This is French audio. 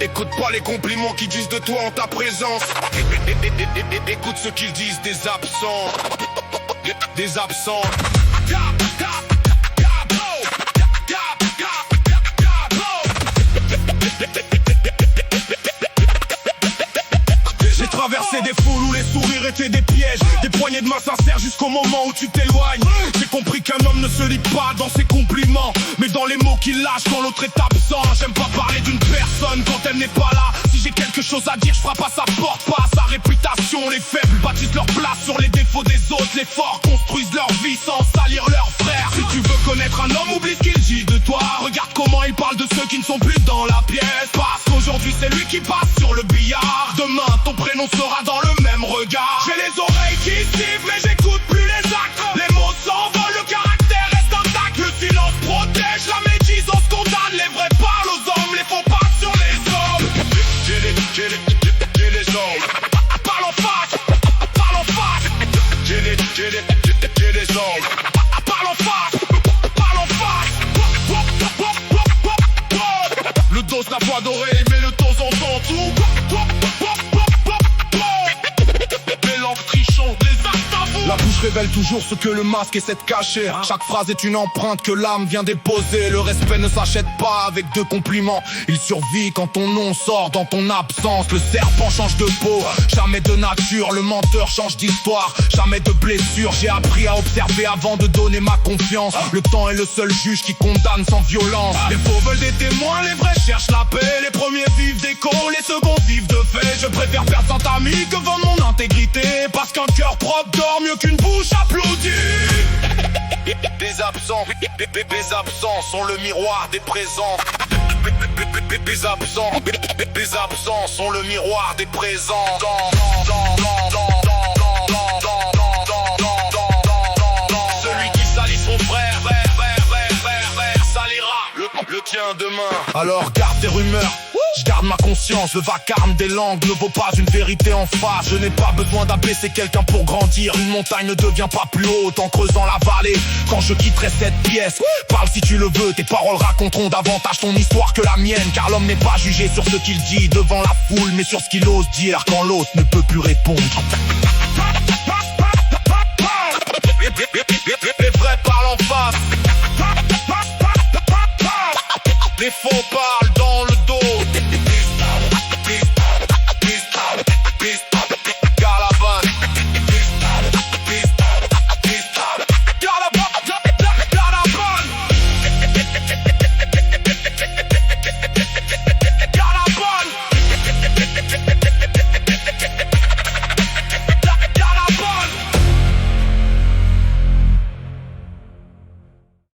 Écoute pas les compliments qu'ils disent de toi en ta présence. Écoute ce qu'ils disent des absents. Des absents. J'ai traversé des foules où les sourires étaient des pièges, des poignées de main sincères jusqu'au moment où tu t'éloignes. J'ai compris qu'un homme ne se lit pas dans ses compliments, mais dans les mots qu'il lâche quand l'autre est absent. J'aime pas parler d'une personne quand elle n'est pas là. Si j'ai quelque chose à dire, je frappe à sa porte, pas à sa réputation. Les faibles bâtissent leur place sur les défauts des autres. Les forts construisent leur vie sans salir leurs frères. Si tu veux connaître un homme, oublie ce qu'il dit de toi. Regarde comment il parle de ceux qui ne sont plus dans la pièce. Parce qu'aujourd'hui c'est lui qui passe sur le billard. Demain ton prénom sera dans le même regard. J'ai les oreilles qui sifflent mais j'écoute plus les actes. Les mots s'envolent, le caractère reste intact. Le silence protège, la médisance condamne. Les vrais parlent aux hommes, les faux pas sur les hommes. J'ai les hommes. Parle en face, parle en face. J'ai les hommes. Parle en face, parle en face. Le dos n'a pas doré, mais le temps entend tout. La bouche révèle toujours ce que le masque essaie de cacher. Chaque phrase est une empreinte que l'âme vient déposer. Le respect ne s'achète pas avec deux compliments. Il survit quand ton nom sort dans ton absence. Le serpent change de peau, jamais de nature. Le menteur change d'histoire, jamais de blessure. J'ai appris à observer avant de donner ma confiance. Le temps est le seul juge qui condamne sans violence. Les faux veulent des témoins, les vrais cherchent la paix. Les premiers vivent d'écho, les seconds vivent de fait. Je préfère perdre 100 amis que vendre mon intégrité. Parce qu'un cœur propre dort mieux qu'une bouche applaudie. Des absents sont le miroir des présents. Des absents sont le miroir des présents. Celui qui salit son frère salira le tien demain. Alors garde tes rumeurs, je garde ma conscience. Le vacarme des langues ne vaut pas une vérité en face. Je n'ai pas besoin d'abaisser quelqu'un pour grandir. Une montagne ne devient pas plus haute en creusant la vallée. Quand je quitterai cette pièce, parle si tu le veux. Tes paroles raconteront davantage ton histoire que la mienne. Car l'homme n'est pas jugé sur ce qu'il dit devant la foule, mais sur ce qu'il ose dire quand l'autre ne peut plus répondre. Les vrais parlent en face. Les faux